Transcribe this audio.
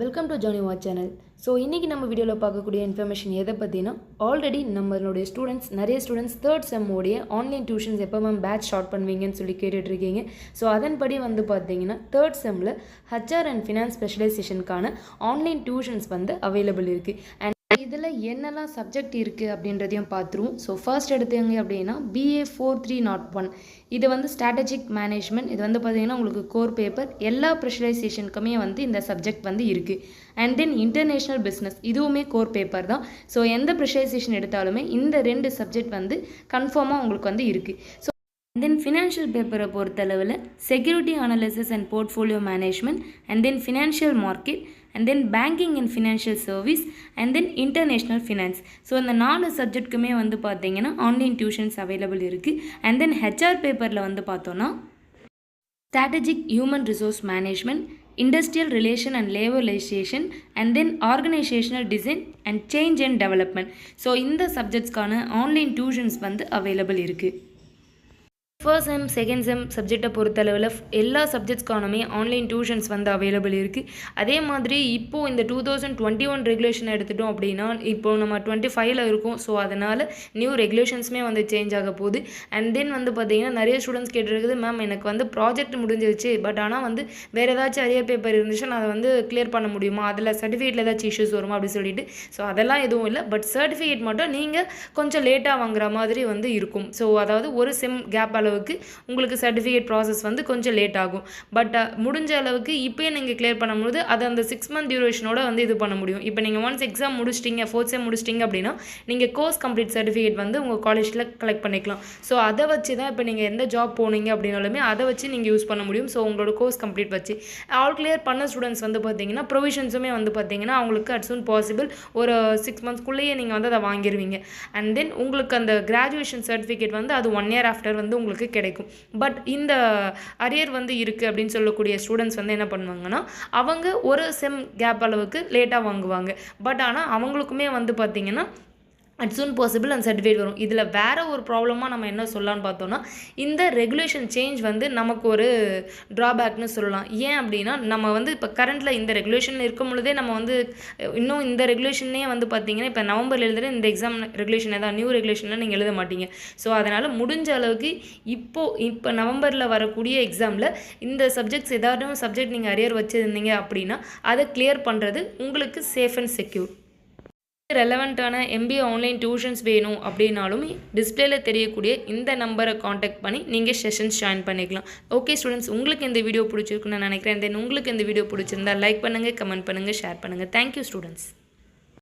Welcome to Johnny watch channel. So இன்றைக்கி நம்ம வீடியோவில் பார்க்கக்கூடிய இன்ஃபர்மேஷன் எதை பற்றினா, ஆல்ரெடி நம்மளுடைய நிறைய ஸ்டூடெண்ட்ஸ் தேர்ட் செம்மோடைய ஆன்லைன் டியூஷன்ஸ் எப்போ மேம் பேட்ச் ஸ்டார்ட் பண்ணுவீங்கன்னு சொல்லி கேட்டுட்ருக்கீங்க. ஸோ அதன்படி வந்து பார்த்தீங்கன்னா தேர்ட் செம்மில் ஹச்ஆர் அண்ட் ஃபினான்ஸ் ஸ்பெஷலைசேஷனுக்கான ஆன்லைன் டியூஷன்ஸ் வந்து அவைலபிள் இருக்குது. அண்ட் இதில் என்னெல்லாம் சப்ஜெக்ட் இருக்குது அப்படின்றதையும் பார்த்துருவோம். ஸோ ஃபர்ஸ்ட் எடுத்தீங்க அப்படின்னா BA 4301 இது வந்து ஸ்ட்ராட்டஜிக் மேனேஜ்மெண்ட். இது வந்து பார்த்தீங்கன்னா உங்களுக்கு கோர் பேப்பர். எல்லா ஸ்பெஷலைசேஷனுக்குமே வந்து இந்த சப்ஜெக்ட் வந்து இருக்குது. அண்ட் தென் இன்டர்நேஷ்னல் பிஸ்னஸ் இதுவுமே கோர் பேப்பர் தான். ஸோ எந்த ஸ்பெஷலைசேஷன் எடுத்தாலுமே இந்த 2 சப்ஜெக்ட் வந்து கன்ஃபார்மாக உங்களுக்கு வந்து இருக்குது. ஸோ தென் ஃபினான்ஷியல் பேப்பரை பொறுத்தளவில் security analysis and portfolio management, and then financial market, and then banking and financial service, and then international finance. So இந்த 4 சப்ஜெக்ட்டுக்குமே வந்து பார்த்தீங்கன்னா ஆன்லைன் டியூஷன்ஸ் அவைலபிள் இருக்குது. அண்ட் தென் ஹெச்ஆர் பேப்பரில் வந்து பார்த்தோன்னா strategic human resource management, industrial relation and labour legislation, and then organisational design and change and development. So இந்த சப்ஜெக்ட்ஸ்க்கான ஆன்லைன் டியூஷன்ஸ் வந்து அவைலபிள் இருக்குது. ஃபர்ஸ்ட் செம் செகண்ட் செம் சப்ஜெக்டை பொறுத்தளவில் எல்லா சப்ஜெக்ட்ஸ்க்கானுமே ஆன்லைன் டியூஷன்ஸ் வந்து அவைலபிள் இருக்குது. அதே மாதிரி இப்போது இந்த 2021 ரெகுலேஷன் எடுத்துட்டோம் அப்படின்னா இப்போது நம்ம 25ல் இருக்கும். ஸோ அதனால் நியூ ரெகுலேஷன்ஸுமே வந்து சேஞ்ச் ஆக போகுது. அண்ட் தென் வந்து பார்த்திங்கன்னா நிறைய ஸ்டூடெண்ட்ஸ் கேட்டிருக்குது, மேம் எனக்கு வந்து ப்ராஜெக்ட் முடிஞ்சிருச்சு, பட் ஆனால் வந்து வேறு ஏதாச்சும் அரியர் பேப்பர் இருந்துச்சு நான் அதை வந்து கிளியர் பண்ண முடியுமா, அதில் சர்டிஃபிகேட்டில் ஏதாச்சும் இஷ்யூஸ் வருமா அப்படின்னு சொல்லிட்டு. ஸோ அதெல்லாம் எதுவும் இல்லை, பட் சர்டிஃபிகேட் மட்டும் நீங்கள் கொஞ்சம் லேட்டாக வாங்குற மாதிரி வந்து இருக்கும். ஸோ அதாவது ஒரு செம் கேப் அளவுக்கு உங்களுக்கு சர்டிஃபிகேட் ப்ராசஸ் வந்து கொஞ்சம் லேட் ஆகும். பட் முடிஞ்ச அளவுக்கு இப்போயே நீங்கள் கிளியர் பண்ணும்போது அதை அந்த 6 month டியூரேஷனோட வந்து இது பண்ண முடியும். இப்போ நீங்கள் ஒன்ஸ் எக்ஸாம் முடிச்சிட்டிங்க, 4th செம் முடிச்சிட்டிங்க அப்படின்னா நீங்கள் கோர்ஸ் கம்ப்ளீட் சர்டிஃபிகேட் வந்து உங்கள் காலேஜில் கலெக்ட் பண்ணிக்கலாம். ஸோ அதை வச்சு தான் இப்போ நீங்கள் எந்த ஜாப் போனீங்க அப்படின்னாலுமே அதை வச்சு நீங்கள் யூஸ் பண்ண முடியும். ஸோ உங்களோட கோர்ஸ் கம்ப்ளீட் வச்சு ஆல் கிளியர் பண்ண ஸ்டூடெண்ட்ஸ் வந்து பார்த்தீங்கன்னா ப்ரொவிஷன்ஸுமே வந்து பார்த்தீங்கன்னா அவங்களுக்கு அட் சூன் பாசிபிள் ஒரு 6 monthsக்குள்ளேயே நீங்கள் வந்து அதை வாங்கிடுவீங்க. அண்ட் தென் உங்களுக்கு அந்த கிராஜுவேஷன் சர்டிஃபிகேட் வந்து அது 1 year ஆஃப்டர் வந்து உங்களுக்கு கிடைக்கும். பட் இந்த அரியர் வந்து இருக்குது அப்படின்னு சொல்லக்கூடிய ஸ்டூடெண்ட்ஸ் வந்து என்ன பண்ணுவாங்கன்னா அவங்க ஒரு செம் கேப் அளவுக்கு லேட்டாக வாங்குவாங்க. பட் ஆனால் அவங்களுக்குமே வந்து பார்த்திங்கன்னா அட் சூன் பாசிபிள் அந்த சர்டிஃபிகேட் வரும். இதில் வேறு ஒரு ப்ராப்ளமாக நம்ம என்ன சொல்லலான்னு பார்த்தோன்னா, இந்த ரெகுலேஷன் சேஞ்ச் வந்து நமக்கு ஒரு ட்ராபேக்னு சொல்லலாம். ஏன் அப்படின்னா நம்ம வந்து இப்போ கரண்ட்டில் இந்த ரெகுலேஷன் இருக்கும் பொழுதே நம்ம வந்து இன்னும் இந்த ரெகுலேஷனே வந்து பார்த்திங்கன்னா இப்போ நவம்பரில் எழுதுகிற இந்த எக்ஸாம் ரெகுலேஷன் ஏதாவது நியூ ரெகுலேஷனில் நீங்கள் எழுத மாட்டீங்க. ஸோ அதனால் முடிஞ்ச அளவுக்கு இப்போ நவம்பரில் வரக்கூடிய எக்ஸாமில் இந்த சப்ஜெக்ட்ஸ் ஏதாவது சப்ஜெக்ட் நீங்கள் அரியர் வச்சுருந்தீங்க அப்படின்னா அதை கிளியர் பண்ணுறது உங்களுக்கு சேஃப் அண்ட் செக்யூர். ரெலவெண்ட்டான MBA ஆன்லைன் டியூஷன்ஸ் வேணும் அப்படின்னாலும் டிஸ்பிளேல தெரியக்கூடிய இந்த நம்பரை காண்டாக்ட் பண்ணி நீங்கள் செஷன்ஸ் ஜாயின் பண்ணிக்கலாம். ஓகே ஸ்டூடெண்ட்ஸ், உங்களுக்கு இந்த வீடியோ பிடிச்சிருக்குன்னு நான் நினைக்கிறேன். தென் உங்களுக்கு இந்த வீடியோ பிடிச்சிருந்தா லைக் பண்ணுங்கள், கமெண்ட் பண்ணுங்கள், ஷேர் பண்ணுங்கள். Thank you students.